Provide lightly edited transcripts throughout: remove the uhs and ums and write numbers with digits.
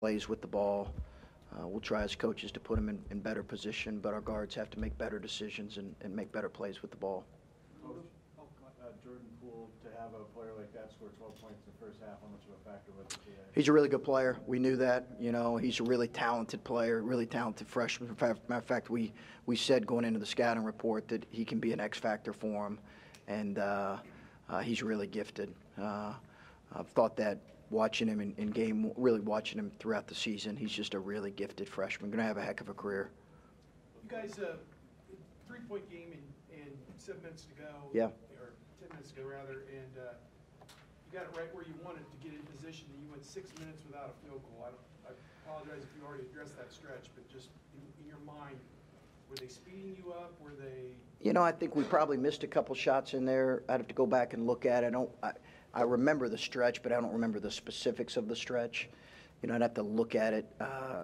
plays with the ball. We'll try as coaches to put them in better position, but our guards have to make better decisions and make better plays with the ball. Coach, Jordan Poole, to have a player like that score 12 points in the first half, how much of a factor was it today? He's a really good player. We knew that. He's a really talented player, really talented freshman. Matter of fact, we said going into the scouting report that he can be an X factor for him, and he's really gifted. I've thought that watching him in game, really watching him throughout the season. He's just a really gifted freshman. Going to have a heck of a career. You guys, 3-point game and 7 minutes to go. Yeah. Or 10 minutes to go, rather, and you got it right where you wanted to get in position, and you went 6 minutes without a field goal. I apologize if you already addressed that stretch, but just in your mind, were they speeding you up? Were they? I think we probably missed a couple shots in there. I'd have to go back and look at it. I remember the stretch, but I don't remember the specifics of the stretch. I'd have to look at it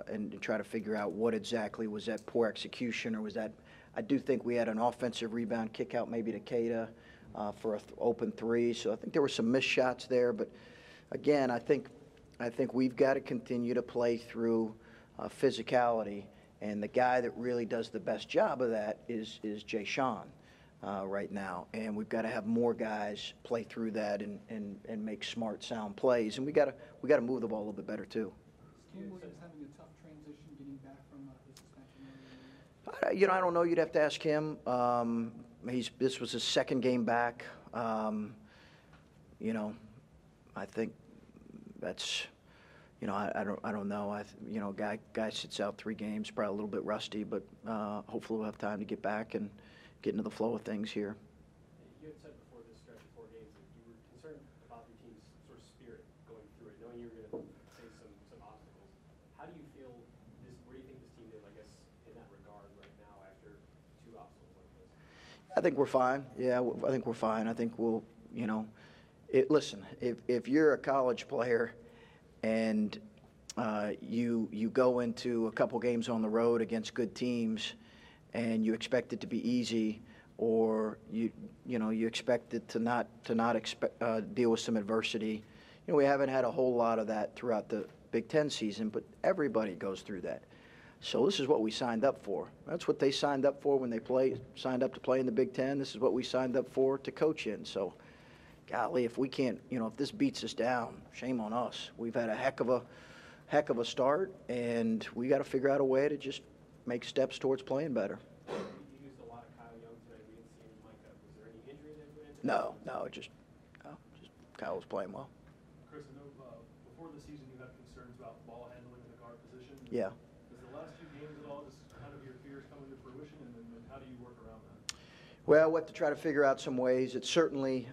and try to figure out what exactly was that poor execution, or was that. I do think we had an offensive rebound kick out maybe to Keita for an open three. So I think there were some missed shots there. But again, I think we've got to continue to play through physicality, and the guy that really does the best job of that is Jay Sean. Right now, and we've got to have more guys play through that and make smart, sound plays, and we got to move the ball a little bit better too. Is Cam Williams having a tough transition getting back from his suspension? I don't know. You'd have to ask him. This was his second game back. I think that's. I don't know. Guy sits out 3 games, probably a little bit rusty, but hopefully we'll have time to get back and get into the flow of things here. You had said before this stretch of 4 games that you were concerned about your team's sort of spirit going through it, knowing you were going to face some obstacles. How do you feel where do you think this team did, I guess, in that regard right now after 2 obstacles like this? I think we're fine. Yeah, I think we're fine. I think we'll, listen, if you're a college player and you go into a couple games on the road against good teams and you expect it to be easy, or you expect it to not deal with some adversity. We haven't had a whole lot of that throughout the Big Ten season, but everybody goes through that. So this is what we signed up for. That's what they signed up for when they signed up to play in the Big Ten. This is what we signed up for to coach in. So, golly, if we can't, if this beats us down, shame on us. We've had a heck of a start, and we got to figure out a way to just make steps towards playing better. You used a lot of Kyle Young today. We didn't see any Micah. Was there any injury that went into that? No, just Kyle was playing well. Chris, I know before the season you had concerns about ball handling in the guard position. Yeah. Is the last 2 games at all just kind of your fears coming to fruition, and then how do you work around that? Well, we'll have to try to figure out some ways. It's certainly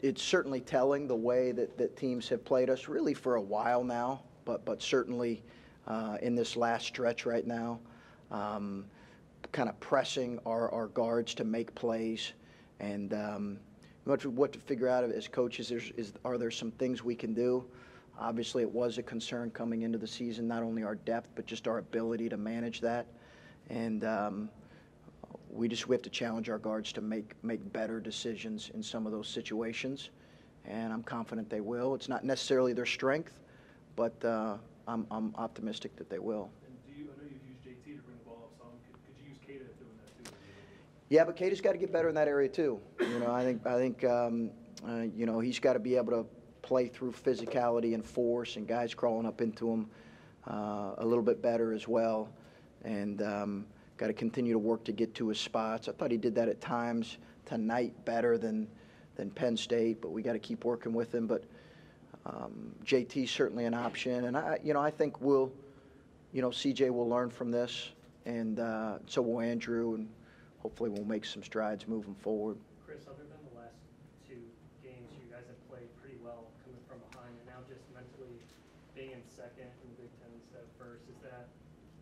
it's certainly telling the way that teams have played us really for a while now, but certainly in this last stretch right now, kind of pressing our guards to make plays, and what to figure out as coaches are there some things we can do. Obviously, it was a concern coming into the season, not only our depth but just our ability to manage that, and we have to challenge our guards to make better decisions in some of those situations, and I'm confident they will. It's not necessarily their strength, but I'm optimistic that they will. And I know you've used JT to bring the ball up some. Could you use Keita doing that too? Yeah, but Keita's got to get better in that area too. I think he's got to be able to play through physicality and force and guys crawling up into him a little bit better as well, and got to continue to work to get to his spots. I thought he did that at times tonight better than Penn State, but we got to keep working with him. But JT's certainly an option, and I think CJ will learn from this, and so will Andrew, and hopefully we'll make some strides moving forward. Chris, other than the last 2 games, you guys have played pretty well coming from behind, and now just mentally being in second in the Big Ten instead of first. Is that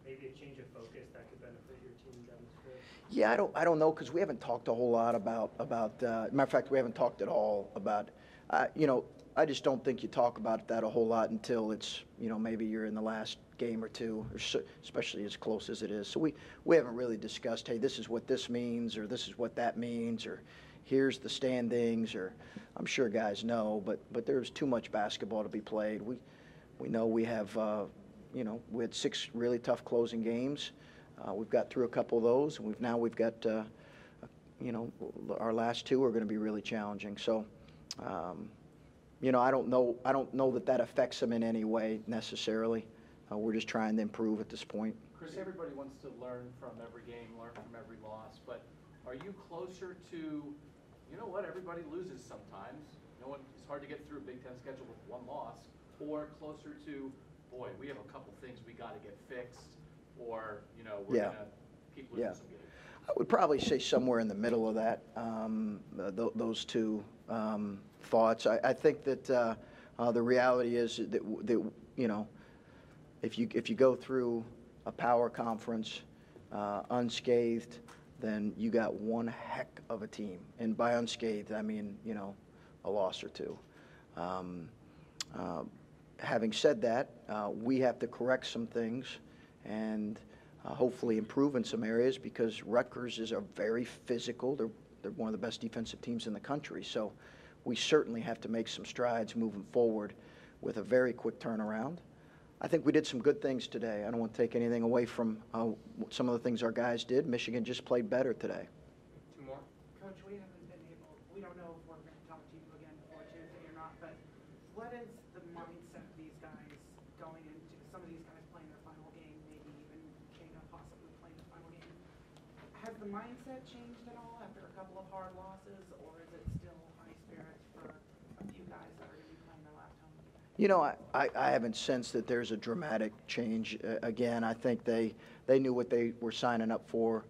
maybe a change of focus that could benefit your team down the stretch? Yeah, I don't know, because we haven't talked a whole lot about matter of fact, we haven't talked at all about, I just don't think you talk about that a whole lot until it's, maybe you're in the last game or 2, especially as close as it is. So we haven't really discussed, hey, this is what this means, or this is what that means, or, here's the standings, or I'm sure guys know, but there's too much basketball to be played. We know we have, we had 6 really tough closing games. We've got through a couple of those, and we've got, our last 2 are going to be really challenging. So, I don't know that affects them in any way necessarily. We're just trying to improve at this point. Chris, everybody wants to learn from every game, learn from every loss, but are you closer to, you know what, everybody loses sometimes. It's hard to get through a Big Ten schedule with 1 loss, or closer to, boy, we have a couple things we got to get fixed, or, we're going to keep losing some games? I would probably say somewhere in the middle of that, those 2 thoughts. I think that the reality is that if you go through a power conference unscathed, then you got one heck of a team. And by unscathed, I mean, a loss or 2. Having said that, we have to correct some things and hopefully improve in some areas, because Rutgers is a very physical. They're one of the best defensive teams in the country. So we certainly have to make some strides moving forward with a very quick turnaround. I think we did some good things today. I don't want to take anything away from some of the things our guys did. Michigan just played better today. 2 more? Coach, we don't know if we're going to talk to you again before Tuesday or not, but what is the mindset of these guys going into, some of these guys playing their final game, maybe even Kano possibly playing the final game? Has the mindset changed at all after a couple of hard losses, or is it still high spirits for a few guys that are going to be playing their last home game? I haven't sensed that there's a dramatic change. Again, I think they knew what they were signing up for,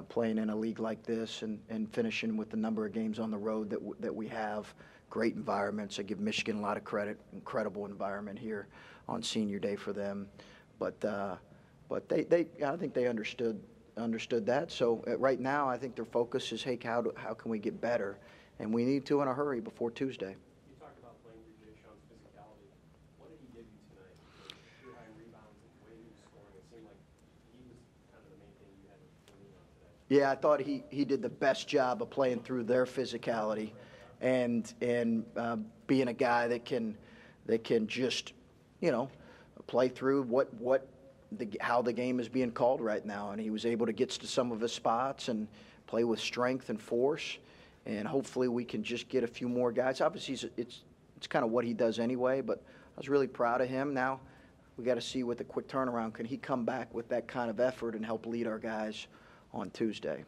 playing in a league like this and finishing with the number of games on the road that we have. Great environments. I give Michigan a lot of credit. Incredible environment here on senior day for them. But I think they understood that. So right now, I think their focus is, hey, how can we get better? And we need to in a hurry before Tuesday. You talked about playing through Jay Sean's physicality. What did he give you tonight? Your high rebounds and the way he was scoring, it seemed like he was kind of the main thing you had to lean on today. Yeah, I thought he did the best job of playing through their physicality, and being a guy that can just play through how the game is being called right now, and he was able to get to some of his spots and play with strength and force, and hopefully we can just get a few more guys. Obviously, it's kind of what he does anyway, but I was really proud of him. Now we got to see with the quick turnaround, can he come back with that kind of effort and help lead our guys on Tuesday?